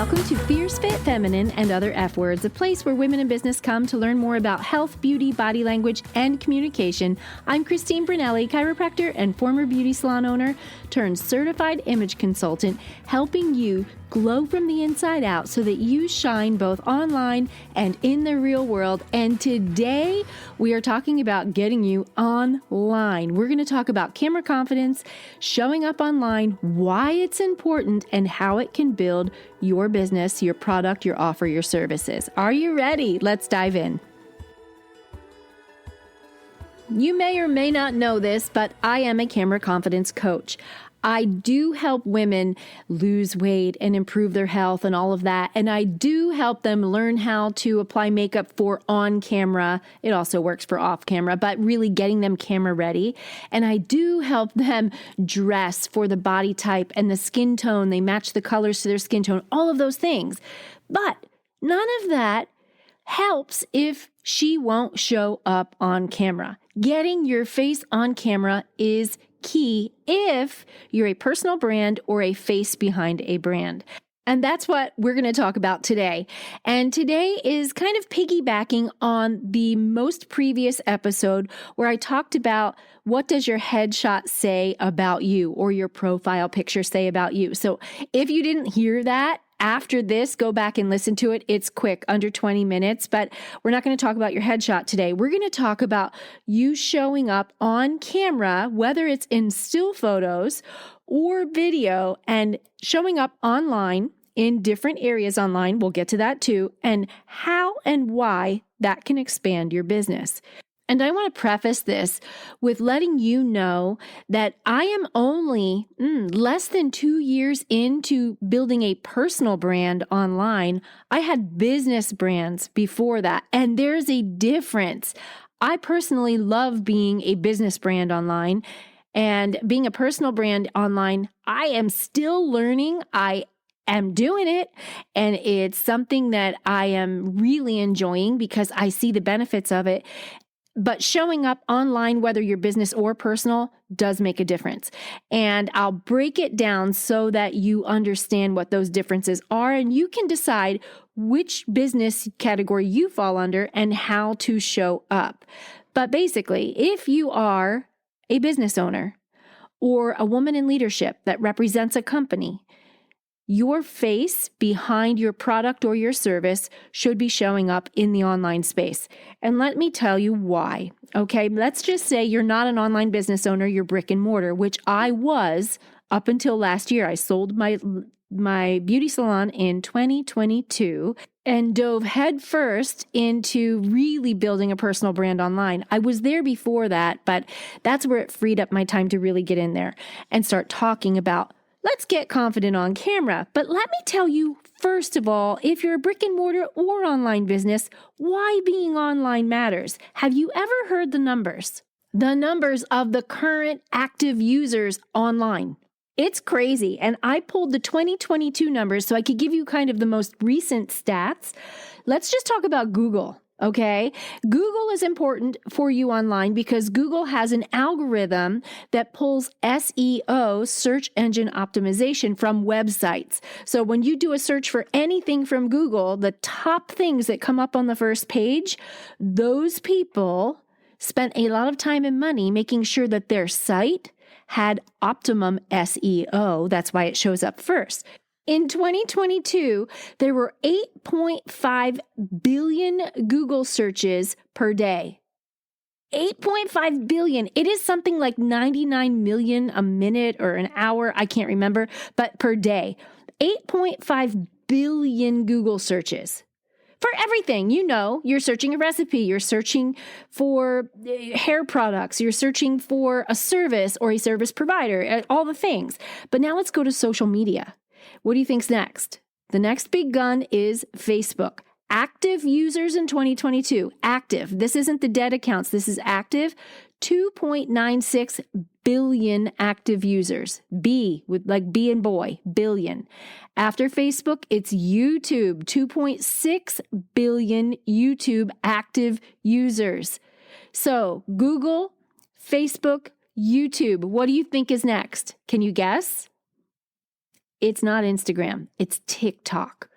Welcome to Fierce Fit Feminine and Other F Words, a place where women in business come to learn more about health, beauty, body language, and communication. I'm Christine Brunelli, chiropractor and former beauty salon owner turned certified image consultant, helping you glow from the inside out so that you shine both online and in the real world. And today we are talking about getting you online. We're going to talk about camera confidence, showing up online, why it's important, and how it can build your business, your product, your offer, your services. Are you ready? Let's dive in. You may or may not know this, but I am a camera confidence coach. I do help women lose weight and improve their health and all of that. And I do help them learn how to apply makeup for on camera. It also works for off camera, but really getting them camera ready. And I do help them dress for the body type and the skin tone. They match the colors to their skin tone, all of those things. But none of that helps if she won't show up on camera. Getting your face on camera is key if you're a personal brand or a face behind a brand. And that's what we're going to talk about today. And today is kind of piggybacking on the most previous episode where I talked about what does your headshot say about you or your profile picture say about you. So if you didn't hear that, after this, go back and listen to it. It's quick, under 20 minutes, but we're not going to talk about your headshot today. We're going to talk about you showing up on camera, whether it's in still photos or video, and showing up online in different areas online. We'll get to that too, and how and why that can expand your business. And I want to preface this with letting you know that I am only less than 2 years into building a personal brand online. I had business brands before that, and there's a difference. I personally love being a business brand online, and being a personal brand online, I am still learning. I am doing it, and it's something that I am really enjoying because I see the benefits of it. But showing up online, whether you're business or personal, does make a difference. And I'll break it down so that you understand what those differences are, and you can decide which business category you fall under and how to show up. But basically, if you are a business owner or a woman in leadership that represents a company, your face behind your product or your service should be showing up in the online space. And let me tell you why. Okay, let's just say you're not an online business owner, you're brick and mortar, which I was up until last year. I sold my beauty salon in 2022 and dove headfirst into really building a personal brand online. I was there before that, but that's where it freed up my time to really get in there and start talking about let's get confident on camera. But let me tell you, first of all, if you're a brick and mortar or online business, why being online matters. Have you ever heard the numbers? The numbers of the current active users online. It's crazy. And I pulled the 2022 numbers so I could give you kind of the most recent stats. Let's just talk about Google. Okay, Google is important for you online because Google has an algorithm that pulls SEO, search engine optimization, from websites. So when you do a search for anything from Google, the top things that come up on the first page, those people spent a lot of time and money making sure that their site had optimum SEO. That's why it shows up first. In 2022, there were 8.5 billion Google searches per day. 8.5 billion. It is something like 99 million a minute or an hour. I can't remember, but per day. 8.5 billion Google searches. For everything, you're searching a recipe, you're searching for hair products, you're searching for a service or a service provider, all the things. But now let's go to social media. What do you think's next? The next big gun is Facebook. Active users in 2022. Active. This isn't the dead accounts. This is active. 2.96 billion active users. B with like B and boy, billion. After Facebook, it's YouTube. 2.6 billion YouTube active users. So Google, Facebook, YouTube. What do you think is next? Can you guess? It's not Instagram. It's TikTok.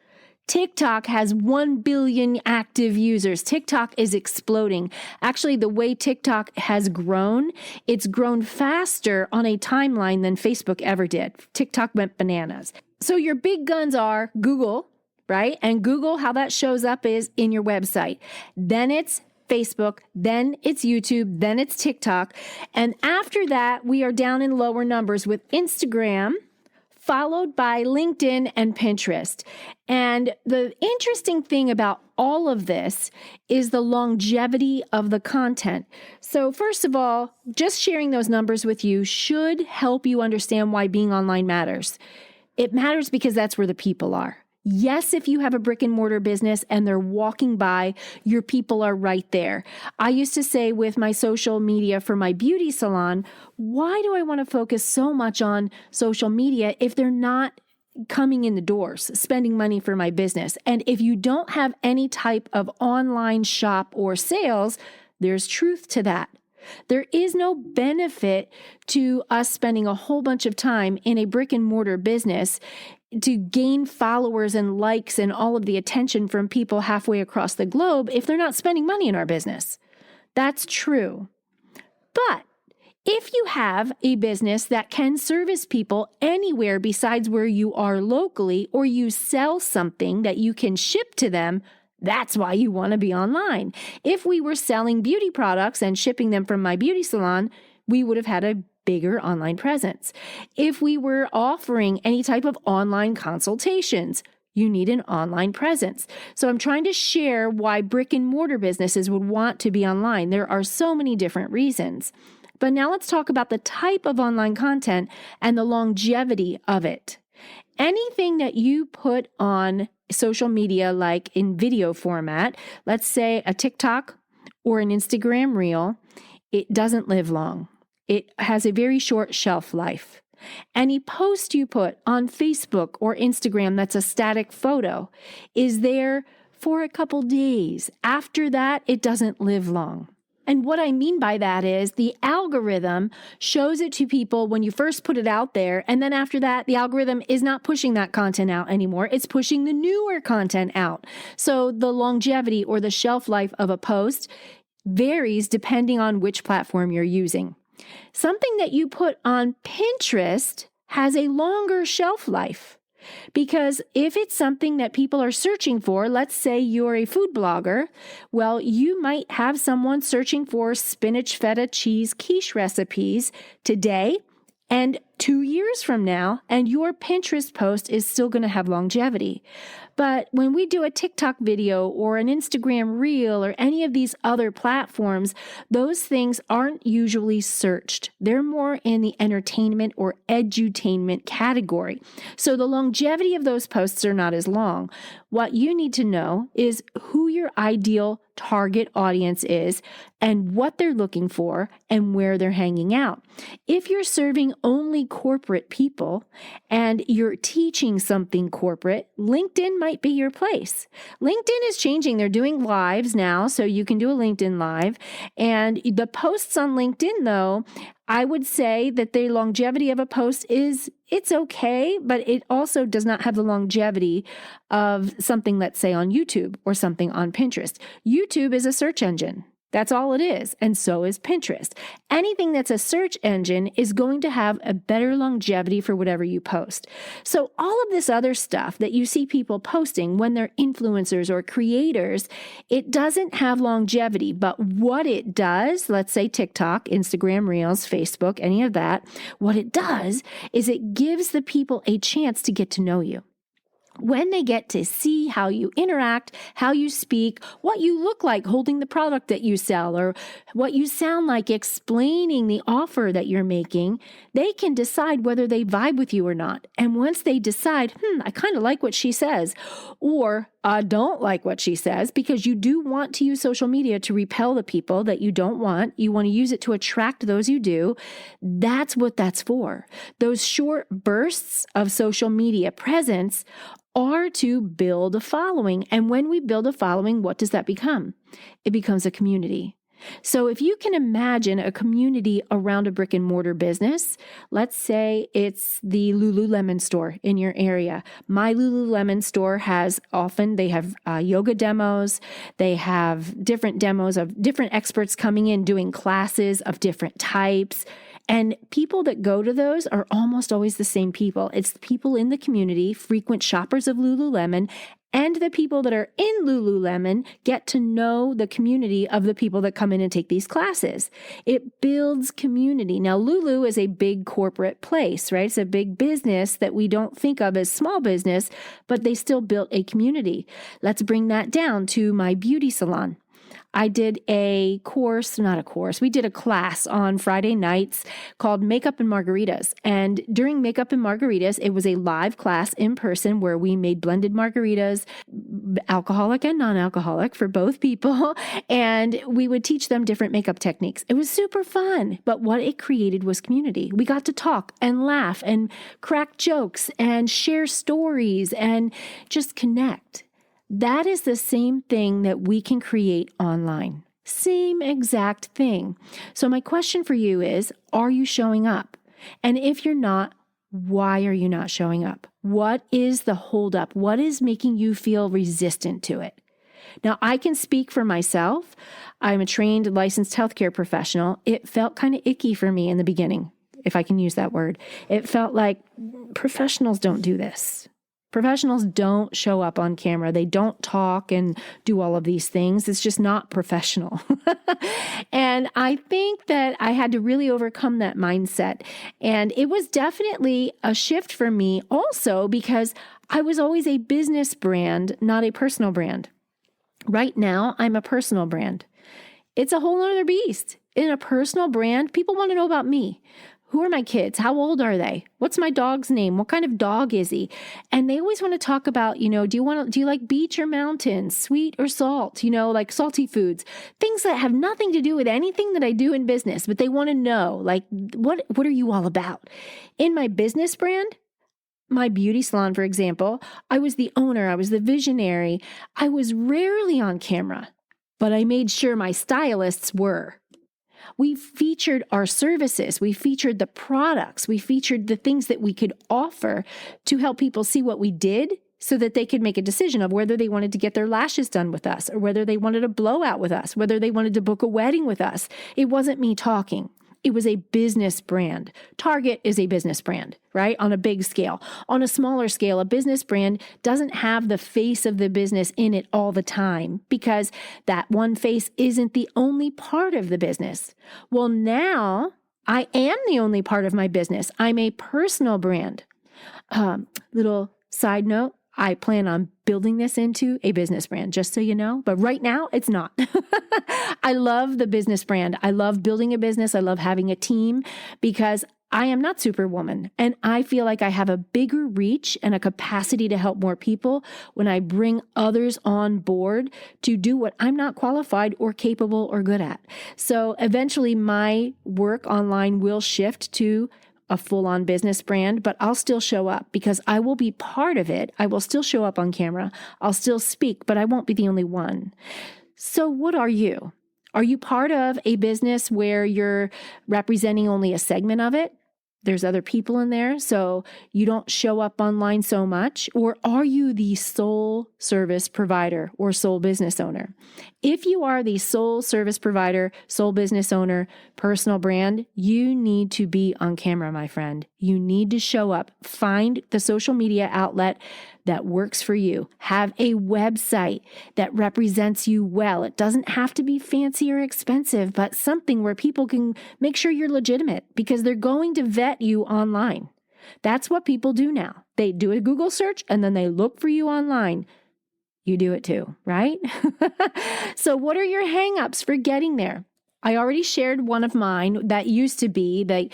TikTok has 1 billion active users. TikTok is exploding. Actually, the way TikTok has grown, it's grown faster on a timeline than Facebook ever did. TikTok went bananas. So your big guns are Google, right? And Google, how that shows up is in your website. Then it's Facebook, then it's YouTube, then it's TikTok. And after that, we are down in lower numbers with Instagram, followed by LinkedIn and Pinterest. And the interesting thing about all of this is the longevity of the content. So first of all, just sharing those numbers with you should help you understand why being online matters. It matters because that's where the people are. Yes, if you have a brick and mortar business and they're walking by, your people are right there. I used to say with my social media for my beauty salon, why do I want to focus so much on social media if they're not coming in the doors, spending money for my business? And if you don't have any type of online shop or sales, there's truth to that. There is no benefit to us spending a whole bunch of time in a brick and mortar business to gain followers and likes and all of the attention from people halfway across the globe if they're not spending money in our business. That's true. But if you have a business that can service people anywhere besides where you are locally, or you sell something that you can ship to them, that's why you want to be online. If we were selling beauty products and shipping them from my beauty salon, we would have had a bigger online presence. If we were offering any type of online consultations, you need an online presence. So I'm trying to share why brick and mortar businesses would want to be online. There are so many different reasons. But now let's talk about the type of online content and the longevity of it. Anything that you put on social media, like in video format, let's say a TikTok or an Instagram reel, it doesn't live long. It has a very short shelf life. Any post you put on Facebook or Instagram that's a static photo is there for a couple days. After that, it doesn't live long. And what I mean by that is the algorithm shows it to people when you first put it out there. And then after that, the algorithm is not pushing that content out anymore. It's pushing the newer content out. So the longevity or the shelf life of a post varies depending on which platform you're using. Something that you put on Pinterest has a longer shelf life, because if it's something that people are searching for, let's say you're a food blogger, well, you might have someone searching for spinach feta cheese quiche recipes today and 2 years from now, and your Pinterest post is still going to have longevity. But when we do a TikTok video or an Instagram reel or any of these other platforms, those things aren't usually searched. They're more in the entertainment or edutainment category. So the longevity of those posts are not as long. What you need to know is who your ideal target audience is and what they're looking for and where they're hanging out. If you're serving only corporate people and you're teaching something corporate, LinkedIn might be your place. LinkedIn is changing. They're doing lives now, so you can do a LinkedIn live. And the posts on LinkedIn, though, I would say that the longevity of a post it's okay, but it also does not have the longevity of something, let's say, on YouTube or something on Pinterest. YouTube is a search engine. That's all it is. And so is Pinterest. Anything that's a search engine is going to have a better longevity for whatever you post. So all of this other stuff that you see people posting when they're influencers or creators, it doesn't have longevity. But what it does, let's say TikTok, Instagram Reels, Facebook, any of that, what it does is it gives the people a chance to get to know you. When they get to see how you interact, how you speak, what you look like holding the product that you sell, or what you sound like explaining the offer that you're making, they can decide whether they vibe with you or not. And once they decide, I kind of like what she says, or I don't like what she says, because you do want to use social media to repel the people that you don't want. You want to use it to attract those you do. That's what that's for. Those short bursts of social media presence are to build a following. And when we build a following, what does that become? It becomes a community. So if you can imagine a community around a brick and mortar business, let's say it's the Lululemon store in your area. My Lululemon store they have yoga demos. They have different demos of different experts coming in doing classes of different types. And people that go to those are almost always the same people. It's the people in the community, frequent shoppers of Lululemon, and the people that are in Lululemon get to know the community of the people that come in and take these classes. It builds community. Now, Lulu is a big corporate place, right? It's a big business that we don't think of as small business, but they still built a community. Let's bring that down to my beauty salon. I did we did a class on Friday nights called Makeup and Margaritas. And during Makeup and Margaritas, it was a live class in person where we made blended margaritas, alcoholic and non-alcoholic for both people. And we would teach them different makeup techniques. It was super fun. But what it created was community. We got to talk and laugh and crack jokes and share stories and just connect. That is the same thing that we can create online. Same exact thing. So my question for you is, are you showing up? And if you're not, why are you not showing up? What is the holdup? What is making you feel resistant to it? Now, I can speak for myself. I'm a trained licensed healthcare professional. It felt kind of icky for me in the beginning, if I can use that word. It felt like professionals don't do this. Professionals don't show up on camera. They don't talk and do all of these things. It's just not professional. And I think that I had to really overcome that mindset. And it was definitely a shift for me also because I was always a business brand, not a personal brand. Right now, I'm a personal brand. It's a whole other beast. In a personal brand, people want to know about me. Who are my kids? How old are they? What's my dog's name? What kind of dog is he? And they always want to talk about, do you like beach or mountains, sweet or salt, like salty foods, things that have nothing to do with anything that I do in business, but they want to know, like, what are you all about? In my business brand, my beauty salon, for example, I was the owner. I was the visionary. I was rarely on camera, but I made sure my stylists were. We featured our services. We featured the products. We featured the things that we could offer to help people see what we did so that they could make a decision of whether they wanted to get their lashes done with us or whether they wanted a blowout with us, whether they wanted to book a wedding with us. It wasn't me talking. It was a business brand. Target is a business brand, right? On a big scale. On a smaller scale, a business brand doesn't have the face of the business in it all the time because that one face isn't the only part of the business. Well, now I am the only part of my business. I'm a personal brand. Little side note, I plan on building this into a business brand, just so you know. But right now, it's not. I love the business brand. I love building a business. I love having a team because I am not Superwoman. And I feel like I have a bigger reach and a capacity to help more people when I bring others on board to do what I'm not qualified or capable or good at. So eventually, my work online will shift to a full-on business brand, but I'll still show up because I will be part of it. I will still show up on camera. I'll still speak, but I won't be the only one. So what are you? Are you part of a business where you're representing only a segment of it? There's other people in there, so you don't show up online so much? Or are you the sole service provider or sole business owner? If you are the sole service provider, sole business owner, personal brand, you need to be on camera, my friend. You need to show up. Find the social media outlet that works for you. Have a website that represents you well. It doesn't have to be fancy or expensive, but something where people can make sure you're legitimate because they're going to vet you online. That's what people do now. They do a Google search and then they look for you online. You do it too, right? So what are your hangups for getting there? I already shared one of mine that used to be that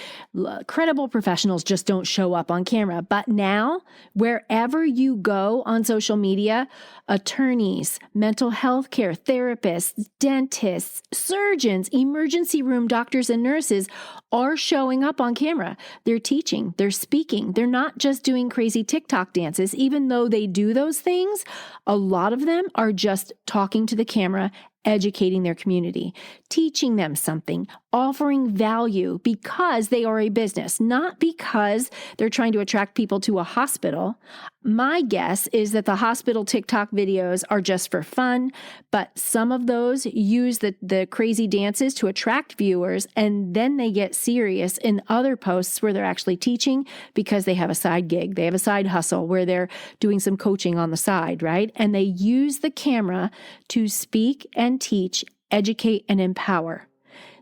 credible professionals just don't show up on camera. But now, wherever you go on social media, attorneys, mental health care therapists, dentists, surgeons, emergency room doctors and nurses are showing up on camera. They're teaching, they're speaking. They're not just doing crazy TikTok dances. Even though they do those things, a lot of them are just talking to the camera educating their community, teaching them something, offering value because they are a business, not because they're trying to attract people to a hospital. My guess is that the hospital TikTok videos are just for fun, but some of those use the crazy dances to attract viewers, and then they get serious in other posts where they're actually teaching because they have a side gig. They have a side hustle where they're doing some coaching on the side, right? And they use the camera to speak and teach, educate, and empower.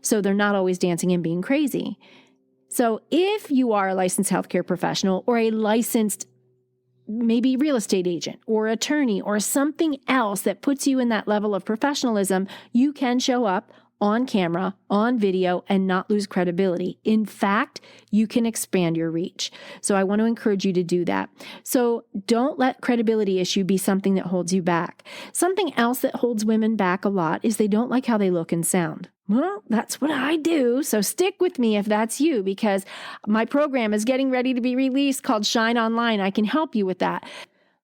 So they're not always dancing and being crazy. So if you are a licensed healthcare professional or a licensed maybe real estate agent or attorney or something else that puts you in that level of professionalism, you can show up on camera, on video, and not lose credibility. In fact, you can expand your reach. So I want to encourage you to do that. So don't let credibility issue be something that holds you back. Something else that holds women back a lot is they don't like how they look and sound. Well, that's what I do. So stick with me if that's you, because my program is getting ready to be released called Shine Online. I can help you with that.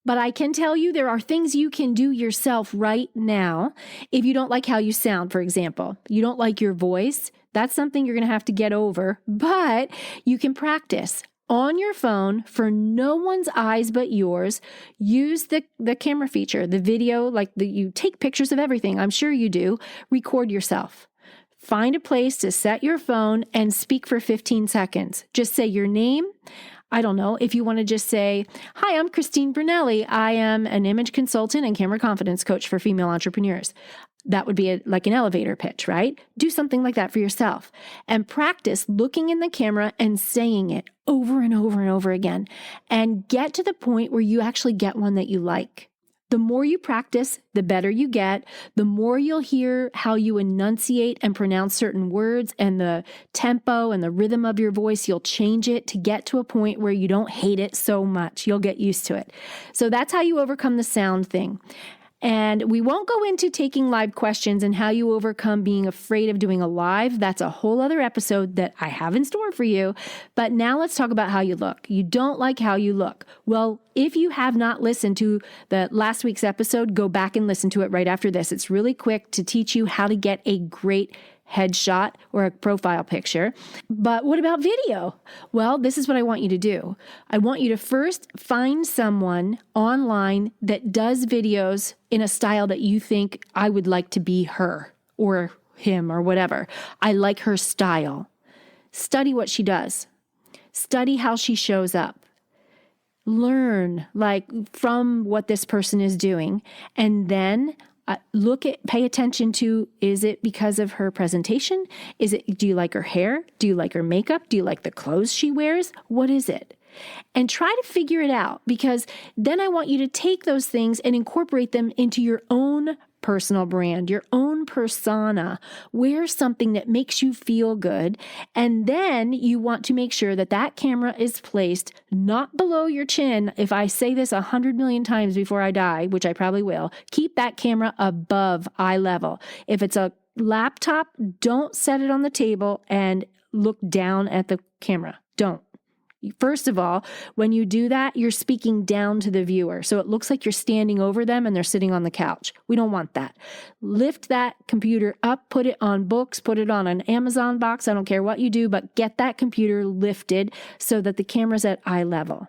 But I can tell you there are things you can do yourself right now. If you don't like how you sound, for example, you don't like your voice, that's something you're going to have to get over, but you can practice on your phone for no one's eyes but yours. Use the camera feature, the video, you take pictures of everything. I'm sure you do. Record yourself. Find a place to set your phone and speak for 15 seconds. Just say your name. I don't know, if you want to just say, "Hi, I'm Christine Brunelli. I am an image consultant and camera confidence coach for female entrepreneurs." That would be like an elevator pitch, right? Do something like that for yourself and practice looking in the camera and saying it over and over and over again, and get to the point where you actually get one that you like. The more you practice, the better you get, the more you'll hear how you enunciate and pronounce certain words, and the tempo and the rhythm of your voice, you'll change it to get to a point where you don't hate it so much. You'll get used to it. So that's how you overcome the sound thing. And we won't go into taking live questions and how you overcome being afraid of doing a live. That's a whole other episode that I have in store for you. But now let's talk about how you look. You don't like how you look. Well, if you have not listened to the last week's episode, go back and listen to it right after this. It's really quick to teach you how to get a great headshot or a profile picture. But what about video? Well, this is what I want you to do. I want you to first find someone online that does videos in a style that you think, "I would like to be her or him or whatever. I like her style." Study what she does. Study how she shows up. Learn from what this person is doing, and then pay attention to, is it because of her presentation? Do you like her hair? Do you like her makeup? Do you like the clothes she wears? What is it? And try to figure it out, because then I want you to take those things and incorporate them into your own personal brand, your own persona. Wear something that makes you feel good. And then you want to make sure that that camera is placed not below your chin. If I say this 100 million times before I die, which I probably will, keep that camera above eye level. If it's a laptop, don't set it on the table and look down at the camera. Don't. First of all, when you do that, you're speaking down to the viewer. So it looks like you're standing over them and they're sitting on the couch. We don't want that. Lift that computer up, put it on books, put it on an Amazon box. I don't care what you do, but get that computer lifted so that the camera's at eye level.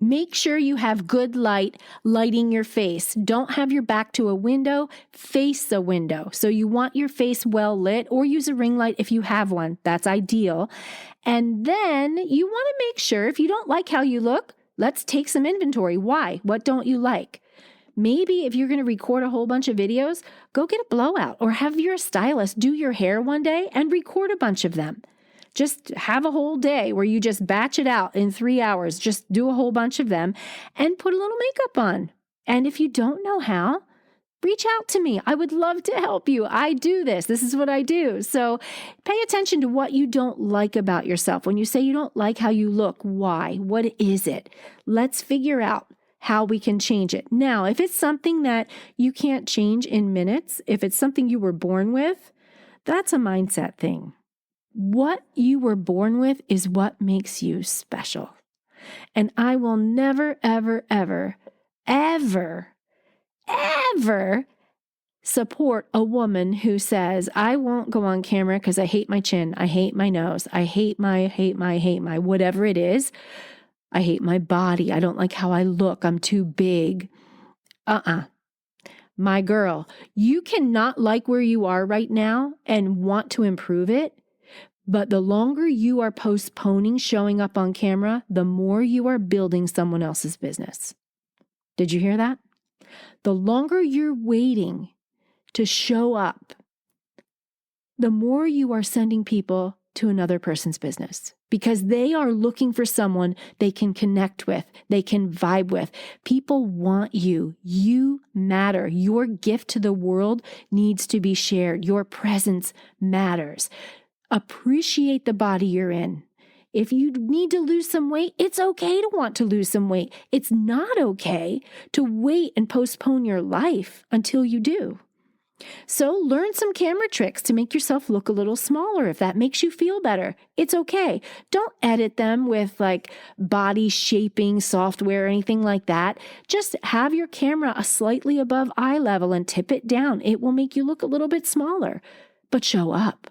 Make sure you have good light lighting your face. Don't have your back to a window, face the window. So you want your face well lit, or use a ring light if you have one. That's ideal. And then you want to make sure, if you don't like how you look, let's take some inventory. Why? What don't you like? Maybe if you're going to record a whole bunch of videos, go get a blowout, or have your stylist do your hair one day and record a bunch of them. Just have a whole day where you just batch it out in 3 hours. Just do a whole bunch of them and put a little makeup on. And if you don't know how, reach out to me. I would love to help you. I do this. This is what I do. So pay attention to what you don't like about yourself. When you say you don't like how you look, why? What is it? Let's figure out how we can change it. Now, if it's something that you can't change in minutes, if it's something you were born with, that's a mindset thing. What you were born with is what makes you special. And I will never, ever, ever, ever, ever support a woman who says, I won't go on camera because I hate my chin, I hate my nose, I hate my whatever it is. I hate my body. I don't like how I look. I'm too big. My girl, you cannot like where you are right now and want to improve it. But the longer you are postponing showing up on camera, the more you are building someone else's business. Did you hear that? The longer you're waiting to show up, the more you are sending people to another person's business because they are looking for someone they can connect with, they can vibe with. People want you. You matter. Your gift to the world needs to be shared. Your presence matters. Appreciate the body you're in. If you need to lose some weight, it's okay to want to lose some weight. It's not okay to wait and postpone your life until you do. So learn some camera tricks to make yourself look a little smaller if that makes you feel better. It's okay. Don't edit them with like body shaping software or anything like that. Just have your camera a slightly above eye level and tip it down. It will make you look a little bit smaller, but show up.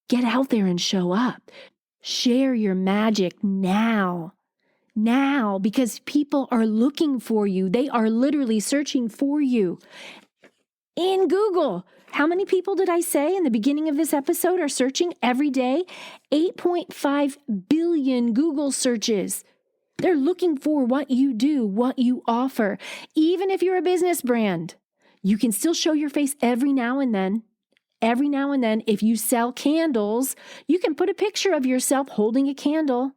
Get out there and show up. Share your magic now. Now, because people are looking for you. They are literally searching for you. In Google, how many people did I say in the beginning of this episode are searching every day? 8.5 billion Google searches. They're looking for what you do, what you offer. Even if you're a business brand, you can still show your face every now and then. Every now and then, if you sell candles, you can put a picture of yourself holding a candle.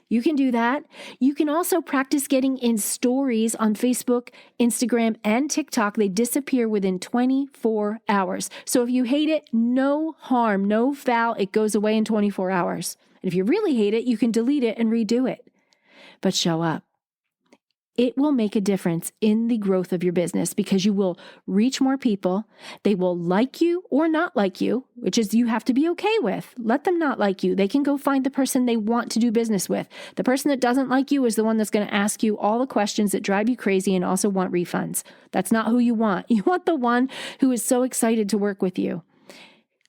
You can do that. You can also practice getting in stories on Facebook, Instagram, and TikTok. They disappear within 24 hours. So if you hate it, no harm, no foul. It goes away in 24 hours. And if you really hate it, you can delete it and redo it. But show up. It will make a difference in the growth of your business because you will reach more people. They will like you or not like you, which is you have to be okay with. Let them not like you. They can go find the person they want to do business with. The person that doesn't like you is the one that's going to ask you all the questions that drive you crazy and also want refunds. That's not who you want. You want the one who is so excited to work with you.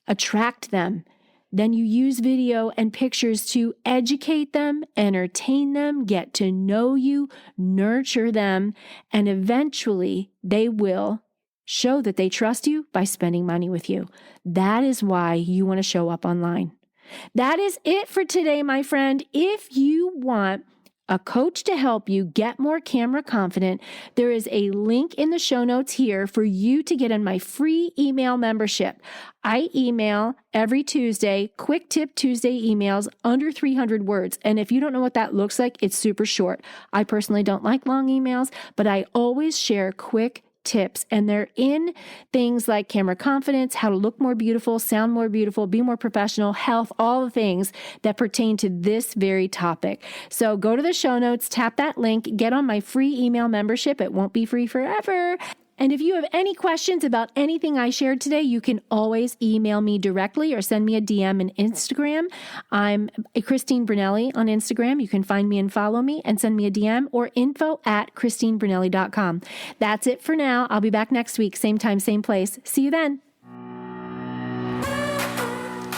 Attract them. Then you use video and pictures to educate them, entertain them, get to know you, nurture them, and eventually they will show that they trust you by spending money with you. That is why you want to show up online. That is it for today, my friend. If you want a coach to help you get more camera confident, there is a link in the show notes here for you to get in my free email membership. I email every Tuesday, quick tip Tuesday emails under 300 words. And if you don't know what that looks like, it's super short. I personally don't like long emails, but I always share quick tips, and they're in things like camera confidence, how to look more beautiful, sound more beautiful, be more professional, health, all the things that pertain to this very topic. So go to the show notes, tap that link, get on my free email membership. It won't be free forever. And if you have any questions about anything I shared today, you can always email me directly or send me a DM on Instagram. I'm Christine Brunelli on Instagram. You can find me and follow me and send me a DM or info@christinebrunelli.com. That's it for now. I'll be back next week, same time, same place. See you then.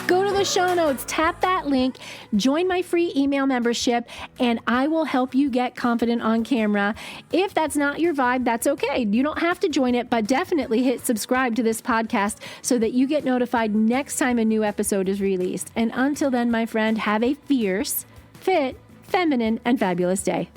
Go to the show notes, tap that link, join my free email membership, and I will help you get confident on camera. If that's not your vibe, that's okay. You don't have to join it, but definitely hit subscribe to this podcast so that you get notified next time a new episode is released. And until then, my friend, have a fierce, fit, feminine, and fabulous day.